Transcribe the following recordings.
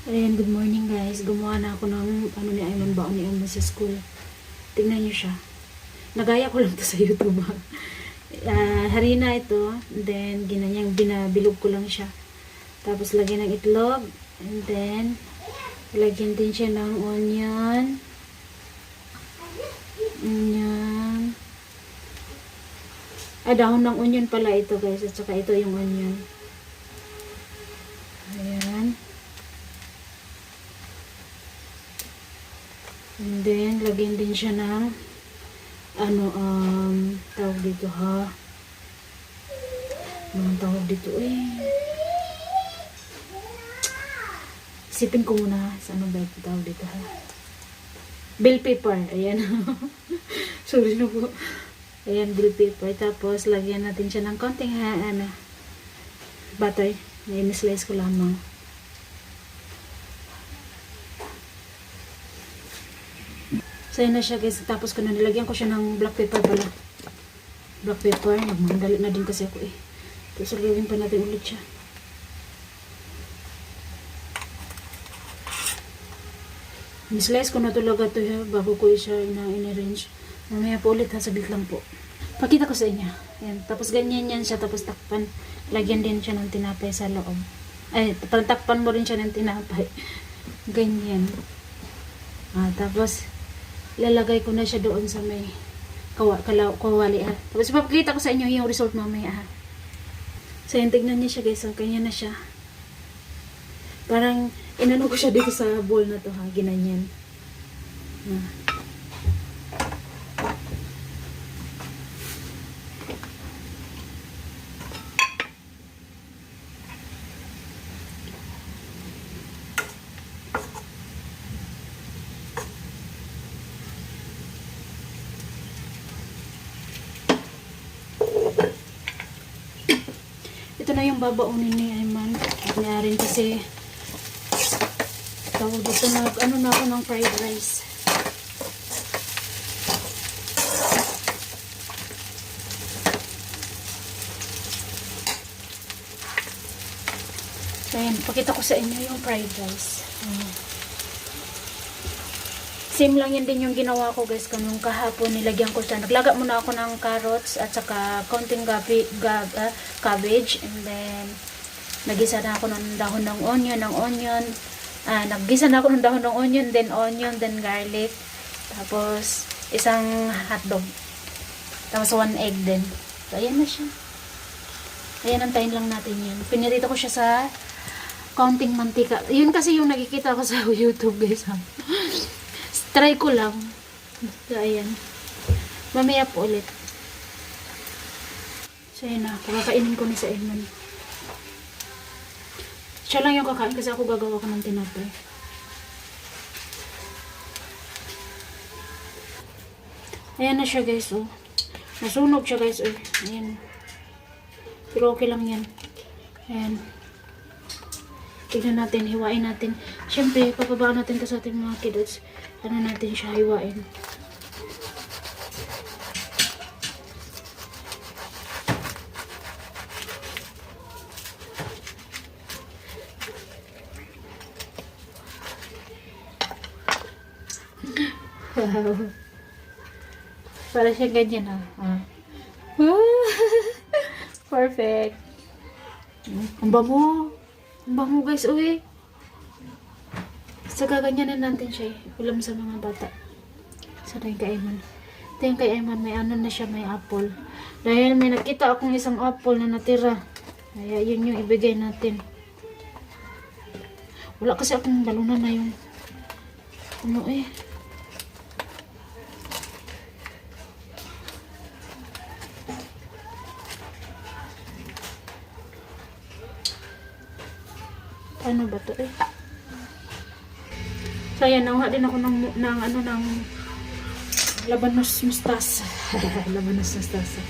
Ayan, good morning guys. Gumawa na ako ng ano ni Ayman, baon ni Ayman sa school. Tingnan niyo siya. Nagaya ko lang to sa YouTube. Harina ito. Then, ginanyang binabilog ko lang siya. Tapos, lagyan ng itlog. And then, lagyan din siya ng onion. Onion. Dahon ng onion pala ito guys. At saka ito yung onion. Ayan. And then, lagyan din siya ng tawag dito ha. Anong tawag dito Isipin ko muna sa ano ba ito tawag dito ha. Bell pepper. Ayan. Sorry na po. Ayan, bell pepper. Tapos, lagyan natin siya ng konting butter. Ayan, slice ko lamang. So, yun na siya guys. Tapos ko na nilagyan ko siya ng black pepper pala. Black pepper. Nagmandali na din kasi ako Tapos, lagyan pa natin ulit siya. Mislice ko na talaga ito bago ko siya in-arrange. Mamaya po ulit ha. Saglit lang po. Pakita ko sa inyo. Ayan. Tapos, ganyan yan siya. Tapos, takpan. Lagyan din siya ng tinapay sa loob. Takpan mo rin siya ng tinapay. Ganyan. Tapos, ilalagay ko na siya doon sa may kawali Tapos ipapakita ko sa inyo yung result mamaya So yun, tignan niyo siya guys. So, kanya na siya. Parang inano ko siya dito sa bowl na to Ginanyan. Ito na yung babaunin ni Ayman. Rin kasi tawag dito na ako ng fried rice. So ayan, pakita ko sa inyo yung fried rice. Same lang yan din yung ginawa ko guys kanong kahapon. Nilagyan ko siya. Naglaga muna ako ng carrots at saka konting cabbage. And then, nagisa na ako ng dahon ng onion. Naggisa na ako ng dahon ng onion, then garlic. Tapos, isang hotdog. Tapos, 1 egg din. So, ayan na siya. Ayan, antayin lang natin yun. Pinirito ko siya sa konting mantika. Yun kasi yung nakikita ko sa YouTube guys Try ko lang. So, ayan. Mamaya po ulit. So, ayan na. Kakakainin ko ni sa Edmond. Siya lang yung kakain kasi ako gagawa ko ng tinapay. Ayan na siya guys, Nasunog siya guys, Ayan. Pero okay lang yan. Ayan. Tignan natin, hiwain natin. Siyempre, papabaan natin ka sa ating mga kids. Ano natin siya hiwain. Wow. Para siya ganyan Perfect. Ang bango. Ang bango guys, So, gaganyanin natin siya ulam sa mga bata. So, ito yung kay Ayman. Ito yung kay Ayman. May ano na siya, may apple. Dahil may nakita akong isang apple na natira. Kaya, yun yung ibigay natin. Wala kasi akong balunan na yung Ano ba to So, ayan, nakuha din ako ng labanos mustasa. Labanos mustasa.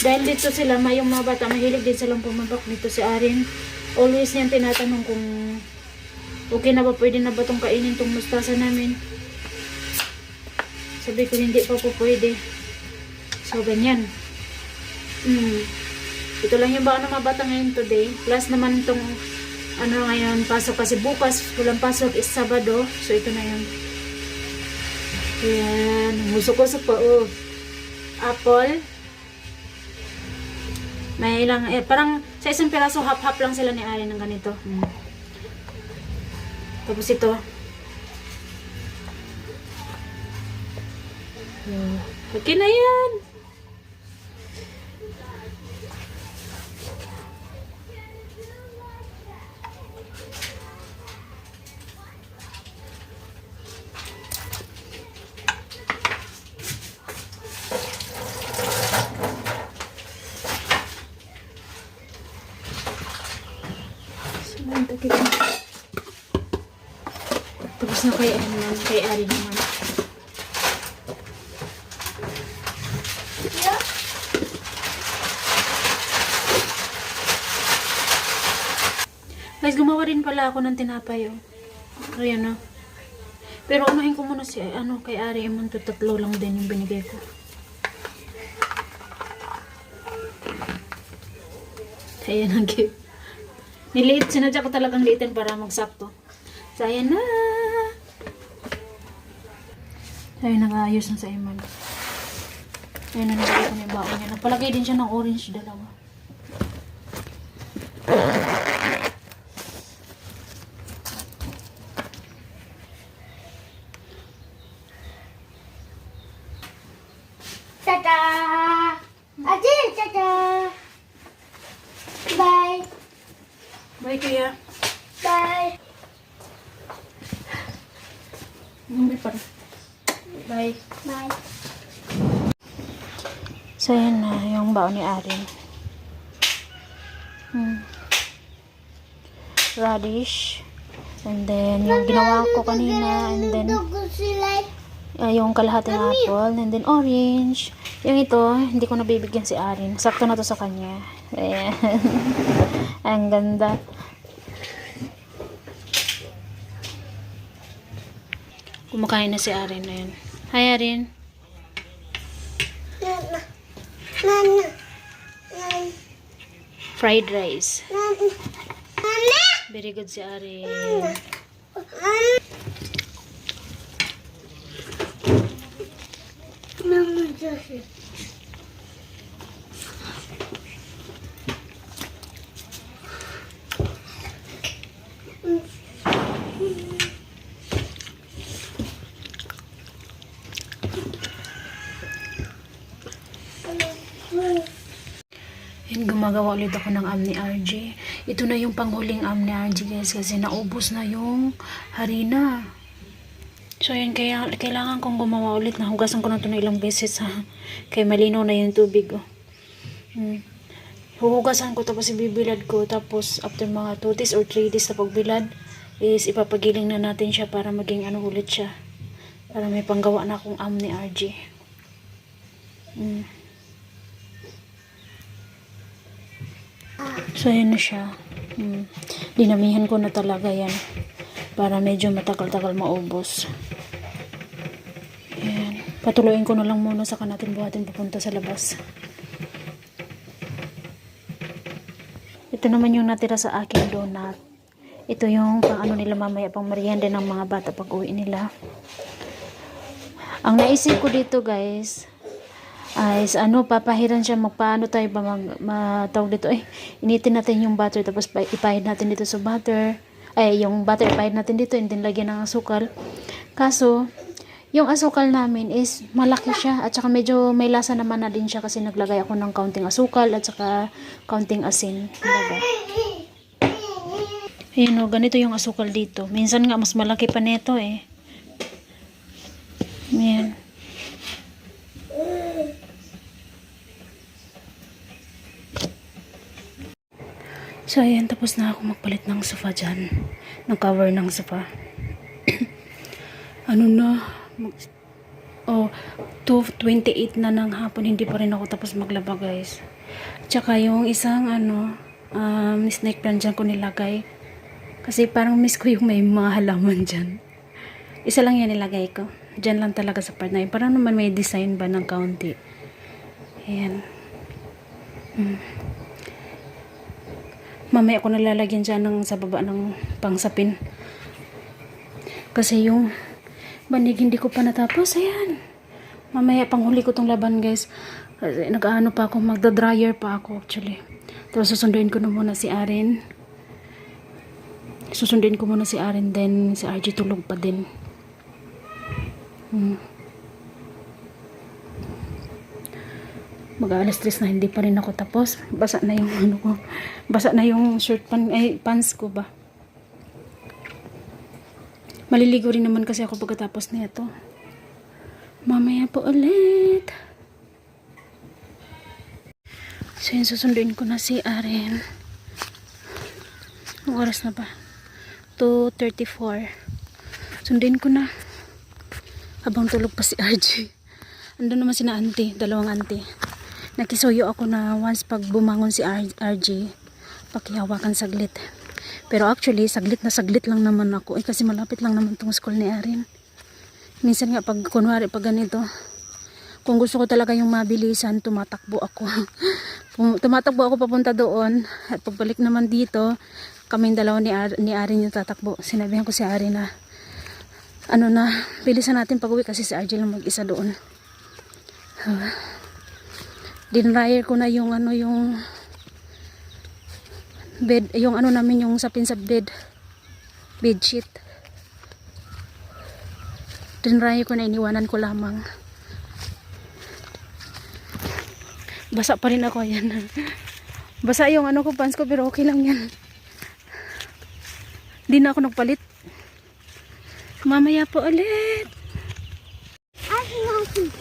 Dahil dito sila, yung mga bata, mahilig din silang pumuntok dito si Arin. Always niyang tinatanong kung okay na ba, pwede na ba itong kainin itong mustasa namin. Sabi ko, hindi pa po pwede. So, ganyan. Ito lang yung baon ng mga bata ngayon today. Plus naman itong ano ngayon, pasok kasi bukas, walang pasok is Sabado. So ito na yun. Ayan, musok-usok pa, oh. Apple. May ilang, parang sa isang piraso, half-half lang sila ni Ari ng ganito. Tapos ito. Okay na yan. Tapos na kay Ari naman. Guys, gumawa rin pala ako ng tinapay, oh. Ayan, oh. Pero unahin ko muna si, kay Ari, tatlo lang din yung binigay ko. Ayan, ang cute. Niliit, sinadya ko talagang liitin para magsakto. So, ayan na. Ayan, nag-aayos na sa Iman. Ayan na, nagay ko na yung baon niya. Nagpalagay din siya ng orange, dalawa. Tada! Ate, tada! Bye! Bye, kuya. Bye! Bye pa rin. Bye. Bye! So, ayan na yung baon ni Arin. Radish. And then, yung ginawa ko kanina. And then, yung kalahating apple. And then, orange. Yung ito, hindi ko nabibigyan si Arin. Sakto na to sa kanya. Ayan. Ang ganda. Kumakain na si Arin na yun. Hi, Arin. Nana! Nana! Nana! Fried rice. Nana! Very good si Arin. Mama, Josie. Yan, gumagawa ulit ako ng Amni RG. Ito na yung panghuling Amni RG, guys, kasi naubos na yung harina. So, yan, kaya kailangan kong gumawa ulit. Nahugasan ko na ito na ilang beses, ha. Kaya malinaw na yung tubig, oh. Huhugasan ko, tapos ibibilad ko. Tapos, after mga 2 days or 3 days na pagbilad, is ipapagiling na natin siya para maging ano ulit siya. Para may panggawa na akong Amni RG. So, ayan na siya. Dinamihan ko na talaga yan. Para medyo matagal-tagal maubos. Ayan. Patuloyin ko na lang muna saka natin buhatin papunta sa labas. Ito naman yung natira sa aking donut. Ito yung pang ano nila mamaya, pang merienda ng mga bata pag uwi nila. Ang naisip ko dito, guys, ay papahiran siya, magpaano tayo ba matawag dito, initin natin yung butter, tapos ipahid natin dito sa butter, yung butter ipahid natin dito, and then lagyan ng asukal. Kaso, yung asukal namin is malaki siya, at saka medyo may lasa naman na din siya kasi naglagay ako ng kaunting asukal, at saka kaunting asin. Ayun, ganito yung asukal dito. Minsan nga, mas malaki pa neto, Ayan. So, ayan, tapos na ako magpalit ng sofa dyan. Ng cover ng sofa. 2:28 na ng hapon, hindi pa rin ako tapos maglaba, guys. Tsaka yung isang, snake plant dyan ko nilagay. Kasi parang miss ko yung may mga halaman dyan. Isa lang yan nilagay ko. Dyan lang talaga sa part na yun. Parang naman may design ba ng kaunti. Ayan. Mamaya ko nalalagyan dyan sa baba ng pangsapin. Kasi yung banig hindi ko pa natapos. Ayan. Mamaya panghuli ko tong laban guys. Kasi nag-ano pa ako, magda-dryer pa ako actually. Tapos susunduin ko na muna si Aren. Susunduin ko muna si Aren, then si RG tulog pa din. Mag-aalas 3 na hindi pa rin ako tapos. Basa na yung ano ko. Basa na yung pants ko ba. Maliligo rin naman kasi ako pagkatapos nito. Mamaya po ulit. So yun, susunduin ko na si Aren. Ang oras na ba? 2:34. Sunduin ko na. Habang tulog pa si RG. Andun naman sina auntie, dalawang auntie. Nakisuyo ako na once pag bumangon si RG, pakihawakan saglit. Pero actually, saglit na saglit lang naman ako. Kasi malapit lang naman tong school ni Aren. Minsan nga pag kunwari pag ganito, kung gusto ko talaga yung mabilisan, tumatakbo ako. Tumatakbo ako papunta doon. At pagbalik naman dito, kaming dalawa ni Aren yung tatakbo. Sinabihan ko si Aren na, ano na, bilisan natin pag uwi kasi si RG lang mag-isa doon. Dinryer ko na yung ano, yung bed, yung ano namin, yung sapin sa bed sheet. Dinryer ko na, iniwanan ko lamang. Basa pa rin ako, yan. Basa yung ano ko, pants ko, pero okay lang yan. Di na ako nagpalit. Mamaya po ulit.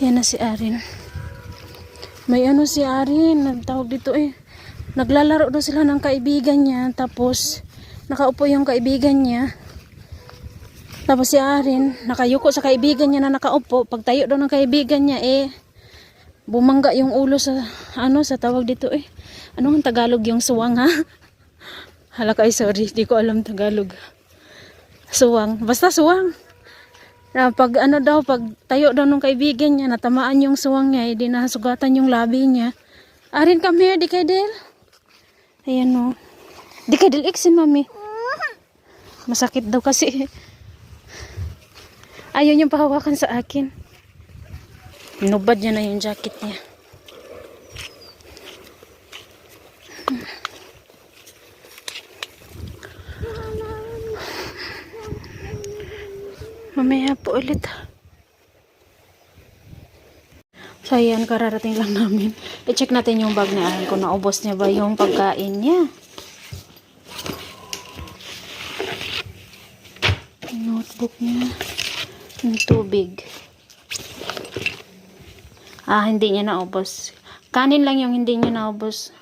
Yan na si Aren. May ano si Aren, nagtawag dito naglalaro daw sila ng kaibigan niya, tapos nakaupo yung kaibigan niya. Tapos si Aren, nakayuko sa kaibigan niya na nakaupo. Pag tayo daw ng kaibigan niya, bumangga yung ulo sa, ano, sa tawag dito Ano ang Tagalog yung suwang, ha? Halaka, sorry, di ko alam Tagalog. Suwang, basta suwang. Na pag ano daw, pag tayo daw ng kaibigan niya, natamaan yung suwang niya, di nasugatan yung labi niya. Aren, come here, di kay Del. Ayan o. Di kay Del, iksin, mami. Masakit daw kasi. Ayaw niyang pahawakan sa akin. Nubad niya na yung jacket niya. Mamaya po ulit. So ayan, kararating lang namin. I-check natin yung bag ni Aren kung naubos niya ba yung pagkain niya. Notebook niya. Yung tubig. Hindi niya naubos. Kanin lang yung hindi niya naubos.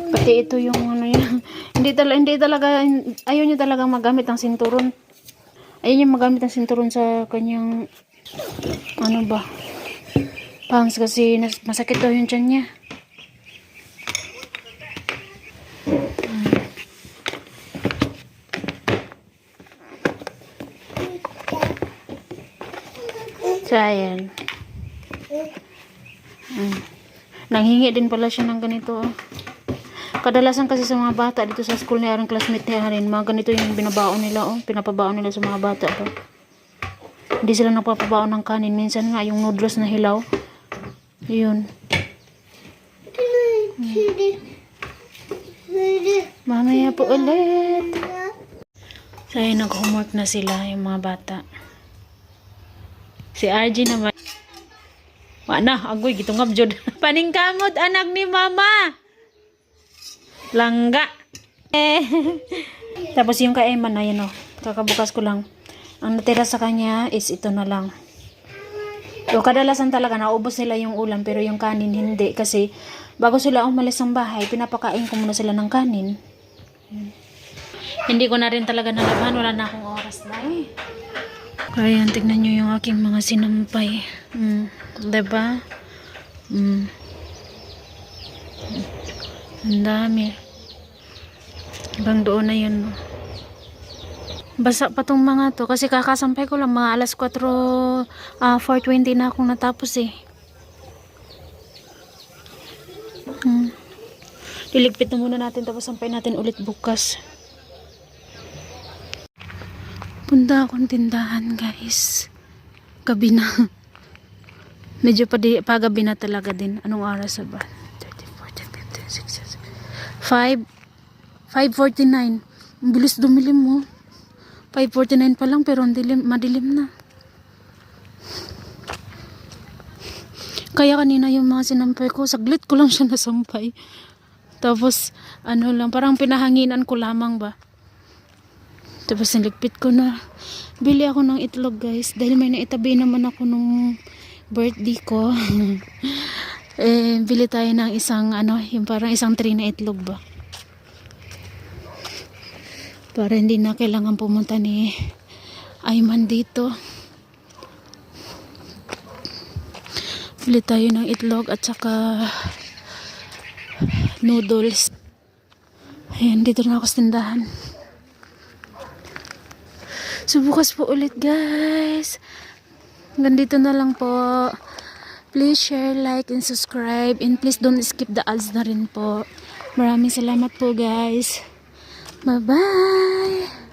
Pati ito yung ano yan. hindi talaga, ayaw niya talaga magamit ang sinturon. Ayaw niya magamit ang sinturon sa kanyang, ano ba, pants kasi masakit daw yung tiyan niya. So, ayan. Nanghingi din pala siya ng ganito. Kadalasan kasi sa mga bata dito sa school ni Aren, classmate ni Aren, mga ganito yung binabaon nila, pinapabaon nila sa mga bata ba. Hindi sila nagpapabaon ng kanin. Minsan nga yung noodles na hilaw. Yun. Mamaya po ulit. So, ayun, nag-homework na sila yung mga bata. Si RG naman. Wala, agoy, gitungab jud. Paningkamot, anak ni mama. Langga. Tapos yung kay Emma na yun, kakabukas ko lang. Ang natira sa kanya is ito na lang. So, kadalasan talaga naubos nila yung ulam, pero yung kanin hindi. Kasi bago sila umalis ng bahay, pinapakain ko muna sila ng kanin. Hindi ko na rin talaga nalaban. Wala na akong oras na Kaya tignan nyo yung aking mga sinampay. Diba? Ang dami. Hanggang doon na yun. Basa pa tong mga to. Kasi kakasampay ko lang mga alas 4:20 na akong natapos Iligpit na muna natin tapos sampay natin ulit bukas. Punta akong tindahan, guys. Gabi na. Medyo pagabi na talaga din. Anong oras ba? 30, 40, 50, 60, 7, 5. 5:49. Ang bilis dumilim mo. 5:49 pa lang pero madilim na. Kaya kanina yung mga sinampay ko, saglit ko lang siya nasampay. Tapos, lang, parang pinahanginan ko lamang ba. Tapos niligpit ko na. Bili ako ng itlog, guys. Dahil may naitabi naman ako nung birthday ko. Bili tayo ng isang, yung parang isang tray na itlog ba. Para hindi na kailangan pumunta ni Ayman dito. Bili tayo ng itlog at saka noodles. Ayan, dito na ako sa tindahan. So, bukas po ulit, guys. Hanggang dito na lang po. Please share, like, and subscribe. And please don't skip the ads na rin po. Maraming salamat po, guys. Bye-bye!